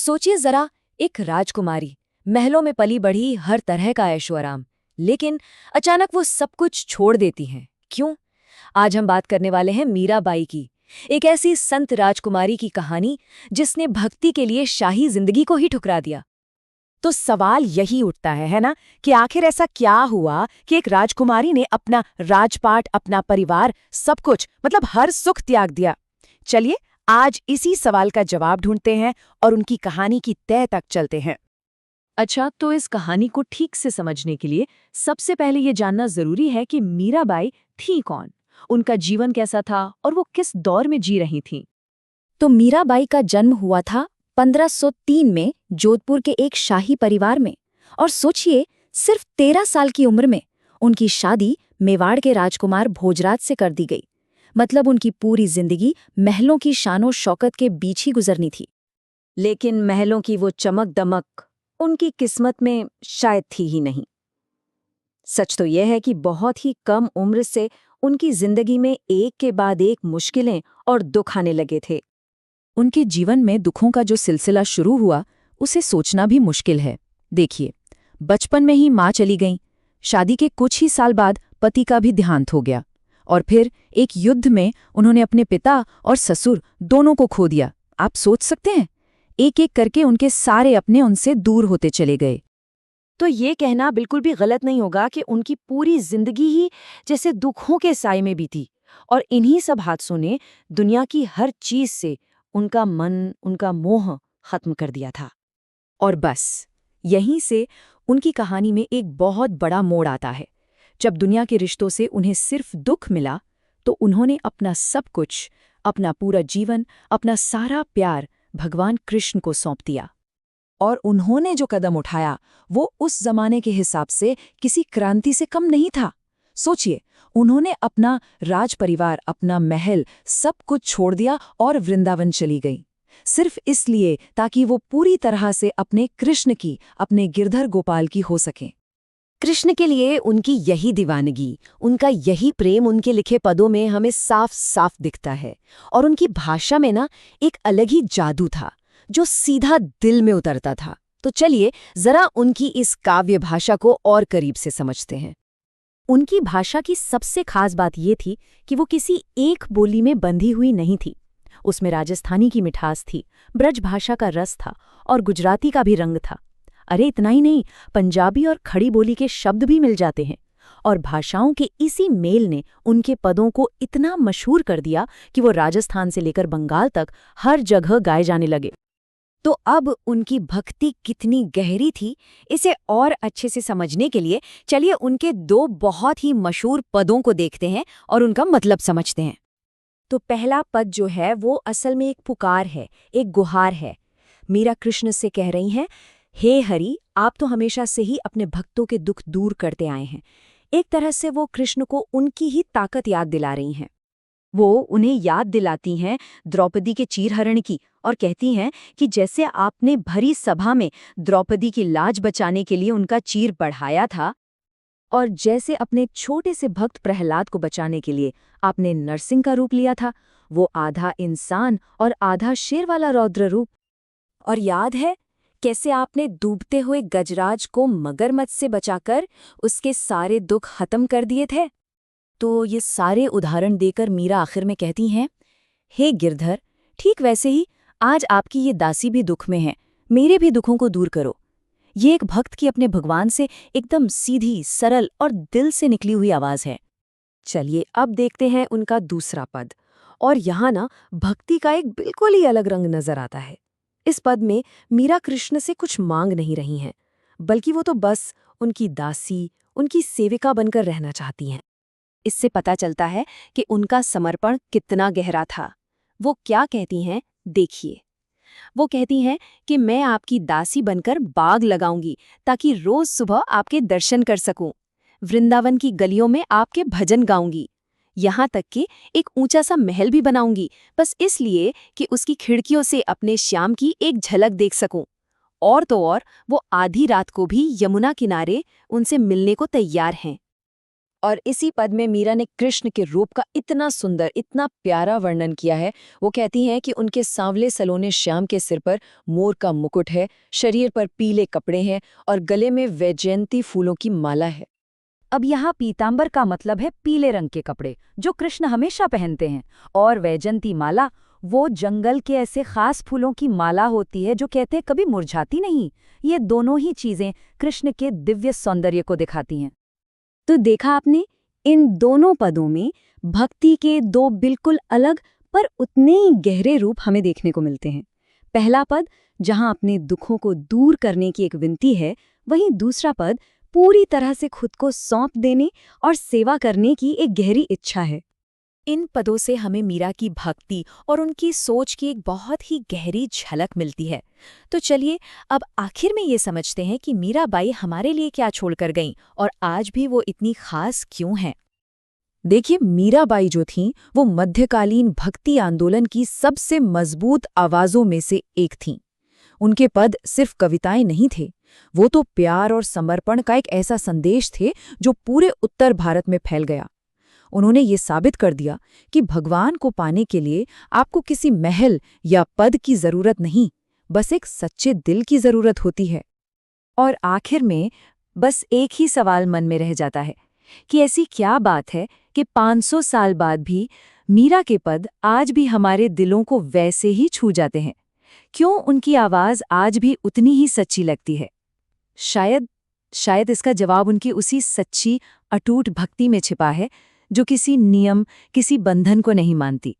सोचिए जरा, एक राजकुमारी, महलों में पली बढ़ी, हर तरह का ऐशो आराम, लेकिन अचानक वो सब कुछ छोड़ देती हैं। क्यों? आज हम बात करने वाले हैं मीराबाई की, एक ऐसी संत राजकुमारी की कहानी जिसने भक्ति के लिए शाही जिंदगी को ही ठुकरा दिया। तो सवाल यही उठता है ना, कि आखिर ऐसा क्या हुआ कि एक राजकुमारी ने अपना राजपाट, अपना परिवार, सब कुछ, मतलब हर सुख त्याग दिया। चलिए आज इसी सवाल का जवाब ढूंढते हैं और उनकी कहानी की तह तक चलते हैं। अच्छा, तो इस कहानी को ठीक से समझने के लिए सबसे पहले ये जानना जरूरी है कि मीराबाई थी कौन, उनका जीवन कैसा था और वो किस दौर में जी रही थीं। तो मीराबाई का जन्म हुआ था 1503 में जोधपुर के एक शाही परिवार में। और सोचिए, सिर्फ 13 साल की उम्र में उनकी शादी मेवाड़ के राजकुमार भोजराज से कर दी गई। मतलब उनकी पूरी जिंदगी महलों की शानो शौकत के बीच ही गुजरनी थी। लेकिन महलों की वो चमक दमक उनकी किस्मत में शायद थी ही नहीं। सच तो यह है कि बहुत ही कम उम्र से उनकी जिंदगी में एक के बाद एक मुश्किलें और दुख आने लगे थे। उनके जीवन में दुखों का जो सिलसिला शुरू हुआ, उसे सोचना भी मुश्किल है। देखिए, बचपन में ही माँ चली गईं, शादी के कुछ ही साल बाद पति का भी देहांत हो गया, और फिर एक युद्ध में उन्होंने अपने पिता और ससुर दोनों को खो दिया। आप सोच सकते हैं, एक एक करके उनके सारे अपने उनसे दूर होते चले गए। तो ये कहना बिल्कुल भी गलत नहीं होगा कि उनकी पूरी जिंदगी ही जैसे दुखों के साए में बीती, और इन्हीं सब हादसों ने दुनिया की हर चीज से उनका मन, उनका मोह खत्म कर दिया था। और बस यहीं से उनकी कहानी में एक बहुत बड़ा मोड़ आता है। जब दुनिया के रिश्तों से उन्हें सिर्फ दुख मिला, तो उन्होंने अपना सब कुछ, अपना पूरा जीवन, अपना सारा प्यार भगवान कृष्ण को सौंप दिया। और उन्होंने जो कदम उठाया, वो उस जमाने के हिसाब से किसी क्रांति से कम नहीं था। सोचिए, उन्होंने अपना राज परिवार, अपना महल, सब कुछ छोड़ दिया और वृंदावन चली गई, सिर्फ इसलिए ताकि वो पूरी तरह से अपने कृष्ण की, अपने गिरधर गोपाल की हो सकें। कृष्ण के लिए उनकी यही दीवानगी, उनका यही प्रेम उनके लिखे पदों में हमें साफ साफ दिखता है। और उनकी भाषा में ना एक अलग ही जादू था, जो सीधा दिल में उतरता था। तो चलिए जरा उनकी इस काव्य भाषा को और करीब से समझते हैं। उनकी भाषा की सबसे खास बात ये थी कि वो किसी एक बोली में बंधी हुई नहीं थी। उसमें राजस्थानी की मिठास थी, ब्रज भाषा का रस था, और गुजराती का भी रंग था। अरे इतना ही नहीं, पंजाबी और खड़ी बोली के शब्द भी मिल जाते हैं। और भाषाओं के इसी मेल ने उनके पदों को इतना मशहूर कर दिया कि वो राजस्थान से लेकर बंगाल तक हर जगह गाए जाने लगे। तो अब उनकी भक्ति कितनी गहरी थी, इसे और अच्छे से समझने के लिए चलिए उनके दो बहुत ही मशहूर पदों को देखते हैं और उनका मतलब समझते हैं। तो पहला पद जो है वो असल में एक पुकार है, एक गुहार है। मीरा कृष्ण से कह रही हैं, हे हरि, आप तो हमेशा से ही अपने भक्तों के दुख दूर करते आए हैं। एक तरह से वो कृष्ण को उनकी ही ताकत याद दिला रही हैं। वो उन्हें याद दिलाती हैं द्रौपदी के चीरहरण की, और कहती हैं कि जैसे आपने भरी सभा में द्रौपदी की लाज बचाने के लिए उनका चीर बढ़ाया था, और जैसे अपने छोटे से भक्त प्रहलाद को बचाने के लिए आपने नरसिंह का रूप लिया था, वो आधा इंसान और आधा शेर वाला रौद्र रूप। और याद है कैसे आपने डूबते हुए गजराज को मगरमच्छ से बचाकर उसके सारे दुख खत्म कर दिए थे। तो ये सारे उदाहरण देकर मीरा आखिर में कहती हैं, हे गिरधर, ठीक वैसे ही आज आपकी ये दासी भी दुख में है, मेरे भी दुखों को दूर करो। ये एक भक्त की अपने भगवान से एकदम सीधी, सरल और दिल से निकली हुई आवाज है। चलिए अब देखते हैं उनका दूसरा पद। और यहाँ ना भक्ति का एक बिल्कुल ही अलग रंग नजर आता है। इस पद में मीरा कृष्ण से कुछ मांग नहीं रही हैं, बल्कि वो तो बस उनकी दासी, उनकी सेविका बनकर रहना चाहती हैं। इससे पता चलता है कि उनका समर्पण कितना गहरा था। वो क्या कहती हैं, देखिए। वो कहती हैं कि मैं आपकी दासी बनकर बाग लगाऊंगी ताकि रोज सुबह आपके दर्शन कर सकूं। वृंदावन की गलियों में आपके भजन गाऊंगी। यहाँ तक कि एक ऊंचा सा महल भी बनाऊंगी, बस इसलिए कि उसकी खिड़कियों से अपने श्याम की एक झलक देख सकूं। और तो और वो आधी रात को भी यमुना किनारे उनसे मिलने को तैयार हैं। और इसी पद में मीरा ने कृष्ण के रूप का इतना सुंदर, इतना प्यारा वर्णन किया है। वो कहती हैं कि उनके सांवले सलोने श्याम के सिर पर मोर का मुकुट है, शरीर पर पीले कपड़े हैं और गले में वैजयंती फूलों की माला है। अब यहाँ पीतांबर का मतलब है पीले रंग के कपड़े जो कृष्ण हमेशा पहनते हैं, और वैजंती माला वो जंगल के ऐसे खास फूलों की माला होती है जो कहते हैं कभी मुरझाती नहीं। ये दोनों ही चीजें कृष्ण के दिव्य सौंदर्य को दिखाती हैं। तो देखा आपने, इन दोनों पदों में भक्ति के दो बिल्कुल अलग पर उतने ही गहरे रूप हमें देखने को मिलते हैं। पहला पद जहां अपने दुखों को दूर करने की एक विनती है, वहीं दूसरा पद पूरी तरह से खुद को सौंप देने और सेवा करने की एक गहरी इच्छा है। इन पदों से हमें मीरा की भक्ति और उनकी सोच की एक बहुत ही गहरी झलक मिलती है। तो चलिए अब आखिर में ये समझते हैं कि मीराबाई हमारे लिए क्या छोड़कर गईं और आज भी वो इतनी खास क्यों हैं। देखिए, मीराबाई जो थीं, वो मध्यकालीन भक्ति आंदोलन की सबसे मजबूत आवाजों में से एक थीं। उनके पद सिर्फ कविताएं नहीं थे, वो तो प्यार और समर्पण का एक ऐसा संदेश थे जो पूरे उत्तर भारत में फैल गया। उन्होंने ये साबित कर दिया कि भगवान को पाने के लिए आपको किसी महल या पद की जरूरत नहीं, बस एक सच्चे दिल की जरूरत होती है। और आखिर में बस एक ही सवाल मन में रह जाता है कि ऐसी क्या बात है कि 500 साल बाद भी मीरा के पद आज भी हमारे दिलों को वैसे ही छू जाते हैं? क्यों उनकी आवाज आज भी उतनी ही सच्ची लगती है? शायद इसका जवाब उनकी उसी सच्ची, अटूट भक्ति में छिपा है जो किसी नियम, किसी बंधन को नहीं मानती,